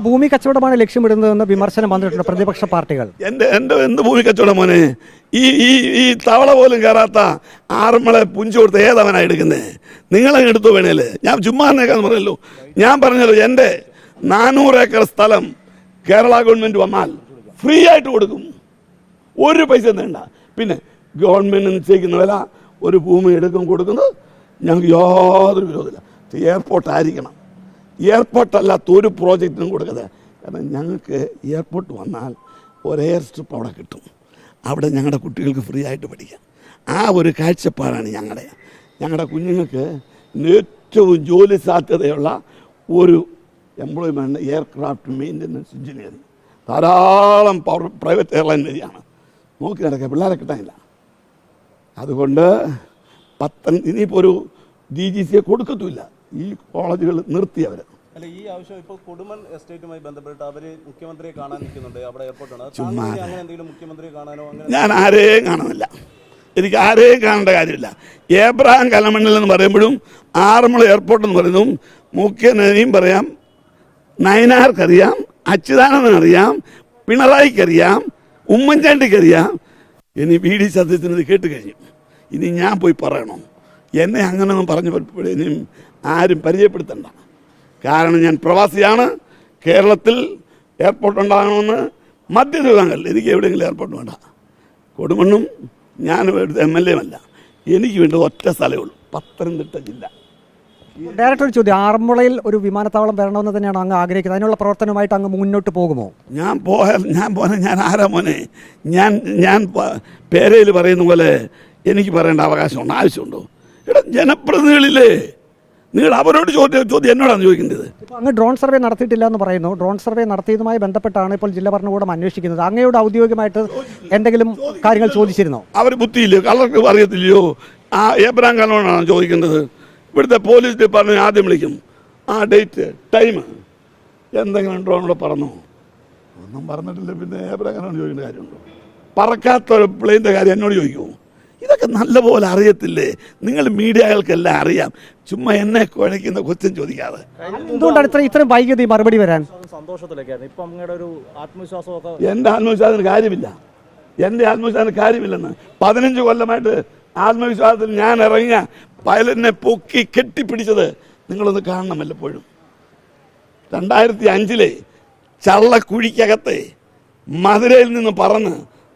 ഭൂമി കച്ചവടമാണ് ലക്ഷ്യമിടുന്നതെന്ന് വിമർശനം വന്നിട്ടുണ്ട് പ്രതിപക്ഷ പാർട്ടികൾ. എന്ത് ഭൂമി കച്ചവടം മോനെ? ഈ ഈ ഈ തവള പോലും കയറാത്ത ആറന്മുള പുഞ്ചു കൊടുത്ത് ഏതവനാണ് എടുക്കുന്നത്? നിങ്ങളെ എടുത്തു വേണേല് ഞാൻ ചുമ്മാറിനേക്കാന്ന് പറഞ്ഞല്ലോ. ഞാൻ പറഞ്ഞല്ലോ, എൻ്റെ 400 ഏക്കർ സ്ഥലം കേരള ഗവൺമെൻറ് വന്നാൽ ഫ്രീ ആയിട്ട് കൊടുക്കും, ഒരു പൈസ വേണ്ട. പിന്നെ ഗവൺമെൻറ് നിശ്ചയിക്കുന്ന വില ഒരു ഭൂമി എടുക്കും കൊടുക്കുന്നത് ഞങ്ങൾക്ക് യാതൊരു വിരോധമില്ല. എയർപോർട്ട് ആയിരിക്കണം, എയർപോർട്ടല്ലാത്ത ഒരു പ്രോജക്റ്റിനും കൊടുക്കുന്നത്. കാരണം ഞങ്ങൾക്ക് എയർപോർട്ട് വന്നാൽ ഒരു എയർ സ്ട്രിപ്പ് അവിടെ കിട്ടും, അവിടെ ഞങ്ങളുടെ കുട്ടികൾക്ക് ഫ്രീ ആയിട്ട് പഠിക്കാം. ആ ഒരു കാഴ്ചപ്പാടാണ് ഞങ്ങളുടെ കുഞ്ഞുങ്ങൾക്ക് ഏറ്റവും ജോലി സാധ്യതയുള്ള ഒരു എംപ്ലോയ്മെൻറ്റ് എയർക്രാഫ്റ്റ് മെയിൻ്റനൻസ് എഞ്ചിനീയറിംഗ്. ധാരാളം പ്രൈവറ്റ് എയർലൈൻ വഴിയാണ് നോക്കി നടക്കുക, പിള്ളേരെ കിട്ടാനില്ല. അതുകൊണ്ട് ഇനിയിപ്പോൾ ഒരു DGC കൊടുക്കത്തുമില്ല, ഈ കോളേജുകൾ നിർത്തിയവർ. അല്ല, ഈ ആവശ്യം ഇപ്പോൾ കൊടുമൺ എസ്റ്റേറ്റുമായി ബന്ധപ്പെട്ട് അവർ മുഖ്യമന്ത്രിയെ കാണാൻ നിൽക്കുന്നുണ്ട്, അവിടെ എയർപോർട്ടാണ്. അങ്ങനെ എന്തെങ്കിലും മുഖ്യമന്ത്രിയെ കാണാനോ? ഞാൻ ആരെയും കാണുന്നില്ല, എനിക്ക് ആരെയും കാണേണ്ട കാര്യമില്ല. ഏബ്രഹാം കലമണ്ണിൽ എന്ന് പറയുമ്പോഴും ആറന്മുള എയർപോർട്ട് എന്ന് പറയുന്നതും മുഖ്യനെയും പറയാം, നയനാർക്കറിയാം, അച്യുതാനന്ദനറിയാം, പിണറായിക്കറിയാം, ഉമ്മൻചാണ്ടിക്കറിയാം. ഇനി VD സത്യത്തിന് കേട്ട് കഴിഞ്ഞു. ഇനി ഞാൻ പോയി പറയണോ? എന്നെ അങ്ങനെയൊന്നും പറഞ്ഞു ഇനിയും ആരും പരിചയപ്പെടുത്തണ്ട. കാരണം ഞാൻ പ്രവാസിയാണ്. കേരളത്തിൽ എയർപോർട്ട് ഉണ്ടാകണമെന്ന് മധ്യതിരുവിതാംകൂറിൽ എനിക്ക് എവിടെയെങ്കിലും എയർപോർട്ട് വേണ്ട. കൊടുമണ്ണും ഞാൻ MLA അല്ല, എനിക്ക് വേണ്ട ഒറ്റ സ്ഥലമേ ഉള്ളൂ, പത്തനംതിട്ട ജില്ല. ഡയറക്ടർ ഒരു ചോദ്യം, ആറന്മുളയിൽ ഒരു വിമാനത്താവളം വരണമെന്ന് തന്നെയാണ് അങ്ങ് ആഗ്രഹിക്കുന്നത്. അതിനുള്ള പ്രവർത്തനമായിട്ട് അങ്ങ് മുന്നോട്ട് പോകുമോ? ഞാൻ ആരാ മോനെ? ഞാൻ പേരയിൽ പറയുന്ന പോലെ എനിക്ക് പറയേണ്ട അവകാശമുണ്ടോ, ആവശ്യമുണ്ടോ? എടാ, ജനപ്രതിനിധികളില്ലേ, നിങ്ങൾ അവരോട് ചോദ്യം എന്നോടാണ് ചോദിക്കേണ്ടത്. അങ്ങ് ഡ്രോൺ സർവേ നടത്തിയിട്ടില്ല എന്ന് പറയുന്നു. ഡ്രോൺ സർവേ നടത്തിയതുമായി ബന്ധപ്പെട്ടാണ് ഇപ്പോൾ ജില്ലാ ഭരണകൂടം അന്വേഷിക്കുന്നത്. അങ്ങയോട് ഔദ്യോഗികമായിട്ട് എന്തെങ്കിലും കാര്യങ്ങൾ ചോദിച്ചിരുന്നോ? അവർ ബുദ്ധിയില്ലയോ? കളർക്ക് അറിയത്തില്ലയോ? ആ ഏബ്രഹാം കലോണാണ് ചോദിക്കേണ്ടത്. ഇവിടുത്തെ പോലീസ് ഡിപ്പാർട്ട്മെൻറ്റ് ആദ്യം വിളിക്കും, ആ ഡേറ്റ് ടൈം എന്തെങ്കിലും ഡ്രോണോടെ പറന്നോ? ഒന്നും പറഞ്ഞിട്ടില്ല, പിന്നെ ഏബ്രഹാം കലോണ ചോദിക്കേണ്ട കാര്യമുണ്ടോ? പറക്കാത്ത പ്ലെയിൻ്റെ കാര്യം എന്നോട് ചോദിക്കുമോ? ഇതൊക്കെ നല്ലപോലെ അറിയത്തില്ലേ? നിങ്ങൾ മീഡിയകൾക്കെല്ലാം അറിയാം, ചുമ്മാ എന്നെ കുഴയ്ക്കുന്ന ക്വസ്റ്റ്യൻ ചോദിക്കാതെ. എന്തുകൊണ്ടാണ് ഇത്രയും വൈകിയത് മറുപടി വരാൻ? എൻ്റെ ആത്മവിശ്വാസത്തിന് കാര്യമില്ല, എൻ്റെ ആത്മവിശ്വാസത്തിന് കാര്യമില്ലെന്ന്. 15 കൊല്ലമായിട്ട് ആത്മവിശ്വാസത്തിൽ ഞാൻ ഇറങ്ങിയ പൈലറ്റിനെ പൊക്കി കെട്ടിപ്പിടിച്ചത് നിങ്ങളൊന്ന് കാണണം വല്ലപ്പോഴും. 2005 ചള്ളക്കുഴിക്കകത്തെ മധുരയിൽ നിന്ന് പറന്ന്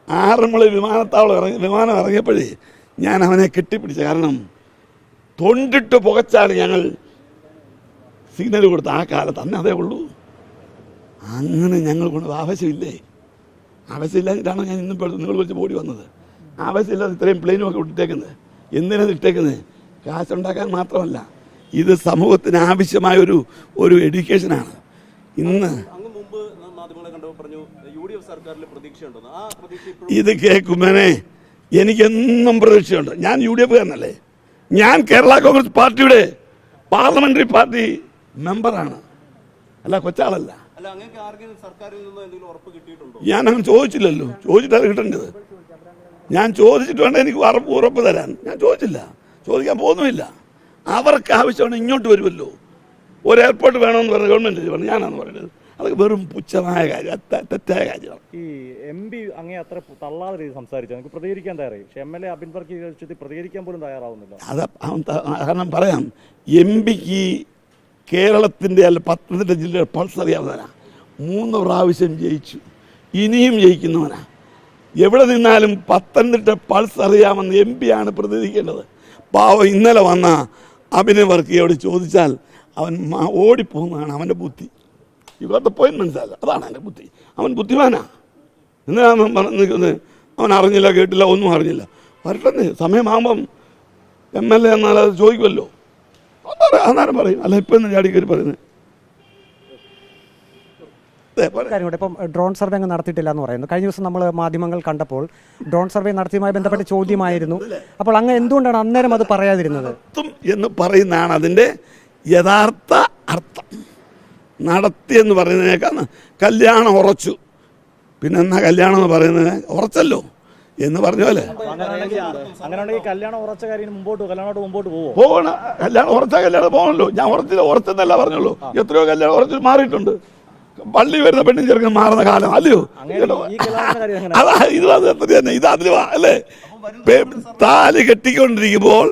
ആറന്മുള വിമാനം ഇറങ്ങിയപ്പോഴേ ഞാൻ അവനെ കെട്ടിപ്പിടിച്ച. കാരണം തൊണ്ടിട്ട് പുകച്ചാണ് ഞങ്ങൾ സിഗ്നൽ കൊടുത്ത ആ കാലത്ത്, അന്ന് അതേ ഉള്ളൂ. അങ്ങനെ ഞങ്ങൾ കൊണ്ട് ആവശ്യമില്ലാഞ്ഞിട്ടാണ് ഞാൻ ഇന്നും നിങ്ങൾ വിളിച്ച് ഓടി വന്നത്. ആവശ്യമില്ലാതെ ഇത്രയും പ്ലെയിനുമൊക്കെ ഇട്ടേക്കുന്നത്. എന്തിനാണ് ഇട്ടേക്കുന്നത്? കാശുണ്ടാക്കാൻ മാത്രമല്ല, ഇത് സമൂഹത്തിന് ആവശ്യമായ ഒരു എഡ്യൂക്കേഷനാണ്. ഇന്ന് ഇത് കേൾക്കുമ്പോഴേ എനിക്കെന്നും പ്രതീക്ഷയുണ്ട്. ഞാൻ UDF കാരനല്ലേ, ഞാൻ കേരള കോൺഗ്രസ് പാർട്ടിയുടെ പാർലമെന്ററി പാർട്ടി മെമ്പറാണ്, അല്ല കൊച്ചാളല്ല. ഞാൻ അങ്ങനെ ചോദിച്ചില്ലല്ലോ, ചോദിച്ചിട്ടാണ് കിട്ടേണ്ടത്. ഞാൻ ചോദിച്ചിട്ട് വേണ്ട എനിക്ക് ഉറപ്പ് തരാൻ. ഞാൻ ചോദിച്ചില്ല, ചോദിക്കാൻ പോകുന്നുമില്ല. അവർക്ക് ആവശ്യമാണ്, ഇങ്ങോട്ട് വരുമല്ലോ. ഒരു എയർപോർട്ട് വേണമെന്ന് പറഞ്ഞ ഗവൺമെൻറ് പറഞ്ഞു, ഞാനാണെന്ന് പറയുന്നത്. അതൊക്കെ വെറും പുച്ഛമായ കാര്യം, തെറ്റായ കാര്യമാണ്. ഈ MP അങ്ങനെ അത്ര തള്ളാതെ രീതി സംസാരിച്ചു, നമുക്ക് പ്രതികരിക്കാൻ തയ്യാറായി. പക്ഷേ MLA അബിൻ വർക്കി പ്രതികരിക്കാൻ പോലും തയ്യാറാവുന്നില്ല. അത് കാരണം പറയാം, MPക്ക് കേരളത്തിൻ്റെ അല്ല പത്തനംതിട്ട ജില്ലയുടെ പൾസ് അറിയാവുന്നവനാ. 3 പ്രാവശ്യം ജയിച്ചു, ഇനിയും ജയിക്കുന്നവനാ. എവിടെ നിന്നാലും പത്തനംതിട്ട പൾസ് അറിയാമെന്ന് MP-യാണ് പ്രതികരിക്കേണ്ടത്. പാവം ഇന്നലെ വന്ന അബിൻ വർക്കിയോട് ചോദിച്ചാൽ അവൻ ഓടിപ്പോകുന്നതാണ് അവൻ്റെ ബുദ്ധി. ഇവരുടെ പോയിന്റ് മനസ്സിലായില്ല, അതാണ് എൻ്റെ ബുദ്ധി. അവൻ ബുദ്ധിമാനാ. എന്തിനാണ് നിൽക്കുന്നത്? അവൻ അറിഞ്ഞില്ല, കേട്ടില്ല, ഒന്നും അറിഞ്ഞില്ല. വരട്ടെന്ന് സമയമാകുമ്പം MLA എന്നാൽ അത് ചോദിക്കുമല്ലോ, അന്നേരം പറയും. അല്ല ഇപ്പം എന്ന് ചാടി കയറി പറയുന്നത്. ഇപ്പം ഡ്രോൺ സർവേ അങ്ങ് നടത്തിയിട്ടില്ല എന്ന് പറയുന്നു. കഴിഞ്ഞ ദിവസം നമ്മൾ മാധ്യമങ്ങൾ കണ്ടപ്പോൾ ഡ്രോൺ സർവേ നടത്തിയുമായി ബന്ധപ്പെട്ട ചോദ്യമായിരുന്നു. അപ്പോൾ അങ്ങ് എന്തുകൊണ്ടാണ് അന്നേരം അത് പറയാതിരുന്നത്? എന്ന് പറയുന്നതാണ് അതിൻ്റെ യഥാർത്ഥ അർത്ഥം. നടത്തിയെന്ന് പറയുന്നതിനേക്കാൾ കല്യാണം ഉറച്ചു, പിന്നെ എന്നാ കല്യാണം എന്ന് പറയുന്നതിന് ഉറച്ചല്ലോ എന്ന് പറഞ്ഞ പോലെ. കല്യാണം ഉറച്ച കാര്യം മുമ്പോട്ട് പോകണം. കല്യാണം ഉറച്ച കല്യാണം പോകണല്ലോ. ഞാൻ ഉറച്ചെന്നല്ല പറഞ്ഞുള്ളൂ. എത്രയോ കല്യാണം ഉറച്ച് മാറിയിട്ടുണ്ട്. പള്ളി വരുന്ന പെണ്ണും ചെറുക്കൻ മാറുന്ന കാലം അല്ലയോ? അങ്ങനെ ഈ കല്യാണത്തിന്റെ കാര്യം എങ്ങനെ? അതാ ഇത് തന്നെ ഇത് അതിൽ അല്ലേ? താലി കെട്ടിക്കൊണ്ടിരിക്കുമ്പോൾ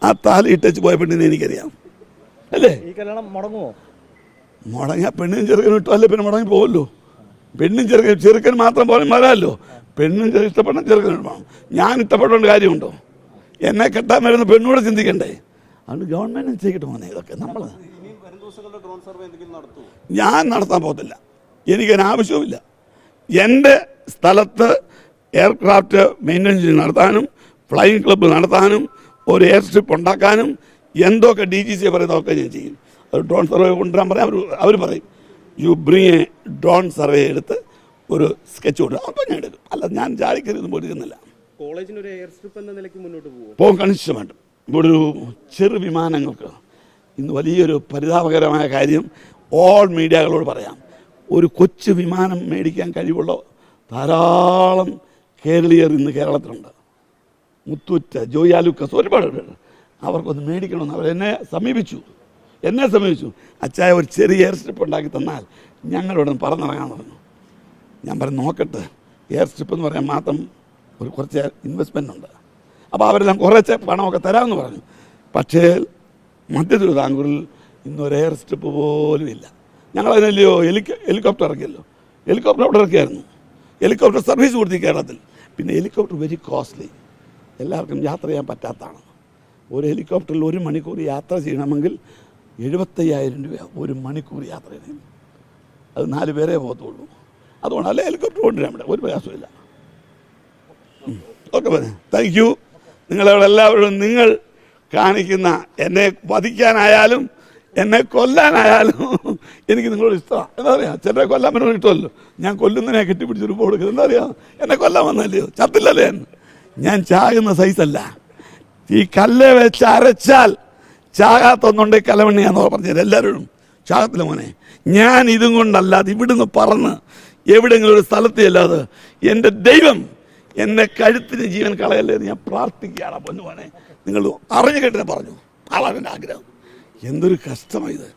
ആ താലി ഇട്ടച്ച് പോയ പെണ്ണിനെ എനിക്കറിയാം അല്ലേ? ഈ കല്യാണം മുടങ്ങുമോ? മുടങ്ങിയ പെണ്ണും ചെറുക്കനും ഇട്ടു അല്ലേ? പിന്നെ മുടങ്ങി പോവല്ലോ. പെണ്ണും ചെറുക്കൻ മാത്രം പോലെ വരാമല്ലോ. പെണ്ണും ഇഷ്ടപ്പെട്ട ചെറുക്കനും വേണം. ഞാൻ ഇഷ്ടപ്പെട്ടുകൊണ്ട് കാര്യമുണ്ടോ? എന്നെ കെട്ടാൻ വരുന്ന പെണ്ണൂടെ ചിന്തിക്കണ്ടേ? അതുകൊണ്ട് ഗവൺമെന്റ് ചെയ്യട്ടെ മോനെ. ഇതൊക്കെ നമ്മൾ ഞാൻ നടത്താൻ പോകത്തില്ല. എനിക്കതിനാവശ്യവുമില്ല. എൻ്റെ സ്ഥലത്ത് എയർക്രാഫ്റ്റ് മെയിൻ്റനൻസ് നടത്താനും ഫ്ലൈയിങ് ക്ലബ്ബ് നടത്താനും ഒരു എയർ സ്ട്രിപ്പ് ഉണ്ടാക്കാനും എന്തൊക്കെ DGC പറയുന്നതൊക്കെ ഞാൻ ചെയ്യും. അത് ഡ്രോൺ സർവേ കൊണ്ടുവരാൻ പറയാം. അവർ പറയും you bring A drone survey എടുത്ത് ഒരു സ്കെച്ച് കൊടുക്കും. അപ്പോൾ ഞാൻ എടുക്കും. അല്ല ഞാൻ ജാലിക്കരുതൊന്നും പോയിരിക്കുന്നില്ല. കോളേജിന് ഒരു എയർ സ്ട്രിപ്പ് എന്ന നിലയ്ക്ക് മുന്നോട്ട് പോകും കണിശമായിട്ടും. ഇവിടെ ഒരു ചെറു വിമാനങ്ങൾക്ക് ഇന്ന് വലിയൊരു പരിതാപകരമായ കാര്യം ഓൾ മീഡിയകളോട് പറയാം. ഒരു കൊച്ചു വിമാനം മേടിക്കാൻ കഴിവുള്ള ധാരാളം കേരളീയർ ഇന്ന് കേരളത്തിലുണ്ട്. മുത്തൂറ്റ്, ജോയി ആലുക്കസ്, ഒരുപാട് പേര്. അവർക്കൊന്ന് മേടിക്കണമെന്ന് അവരെന്നെ സമീപിച്ചു. അച്ചായ ഒരു ചെറിയ എയർ സ്ട്രിപ്പ് ഉണ്ടാക്കി തന്നാൽ ഞങ്ങളോട് പറന്നിറങ്ങാൻ പറഞ്ഞു. ഞാൻ പറഞ്ഞു നോക്കട്ടെ. എയർ സ്ട്രിപ്പ് എന്ന് പറയാൻ മാത്രം കുറച്ച് ഇൻവെസ്റ്റ്മെൻ്റ് ഉണ്ട്. അപ്പോൾ അവരെല്ലാം കുറച്ച് പണമൊക്കെ തരാമെന്ന് പറഞ്ഞു. പക്ഷേ മധ്യ തിരുവിതാംകൂറിൽ ഇന്നൊരു എയർ സ്ട്രിപ്പ് പോലും ഇല്ല. ഞങ്ങളതിനല്ലയോ ഹെലികോപ്റ്റർ ഇറക്കിയല്ലോ. ഹെലികോപ്റ്റർ അവിടെ ഇറക്കിയായിരുന്നു. ഹെലികോപ്റ്റർ സർവീസ് കൊടുത്തു കേരളത്തിൽ. പിന്നെ ഹെലികോപ്റ്റർ വെരി കോസ്റ്റ്ലി, എല്ലാവർക്കും യാത്ര ചെയ്യാൻ പറ്റാത്തതാണ്. ഒരു ഹെലികോപ്റ്ററിൽ 1 മണിക്കൂർ യാത്ര ചെയ്യണമെങ്കിൽ 75,000 രൂപ 1 മണിക്കൂർ യാത്ര ചെയ്യണം. അത് 4 പേരേ പോകത്തുള്ളൂ. അതുകൊണ്ട് അല്ലേ ഹെലികോപ്റ്റർ കൊണ്ടുവരാൻ പറ്റില്ല. ഒരു പ്രയാസമില്ല. ഓക്കെ പറഞ്ഞു. Thank you. നിങ്ങളെല്ലാവരും നിങ്ങൾ കാണിക്കുന്ന എന്നെ വധിക്കാനായാലും എന്നെ കൊല്ലാനായാലും എനിക്ക് നിങ്ങളോട് ഇഷ്ടമാണ്. എന്താ പറയുക, ചിലരെ കൊല്ലാൻ പറ്റുന്ന ഇഷ്ടമല്ലോ. ഞാൻ കൊല്ലുന്നതിനെ കെട്ടിപ്പിടിച്ചൊരു കൊടുക്കുന്നത് എന്താ പറയുക, എന്നെ കൊല്ലാൻ വന്നല്ലയോ, ചത്തില്ലല്ലേ? ഞാൻ ചാകുന്ന സൈസല്ല. ഈ കല്ല് വെച്ച് അരച്ചാൽ ചാകാത്തൊന്നുണ്ടെങ്കിൽ കലവണ്ണിയാന്ന് പറഞ്ഞത് എല്ലാവരും ചാകത്തില്ല മോനെ. ഞാൻ ഇതും കൊണ്ടല്ലാതെ ഇവിടുന്ന് പറന്ന് എവിടെയെങ്കിലും ഒരു സ്ഥലത്ത് അല്ലാതെ എൻ്റെ ദൈവം എന്നെ കഴുത്തിന് ജീവൻ കളയല്ലേ എന്ന് ഞാൻ പ്രാർത്ഥിക്കുകയാണ്. പൊന്നുമോനെ, നിങ്ങൾ അറിഞ്ഞു കേട്ടിനെ പറഞ്ഞു. ആളാണ് എൻ്റെ ആഗ്രഹം. എന്തൊരു കഷ്ടമാണ് ഇത്.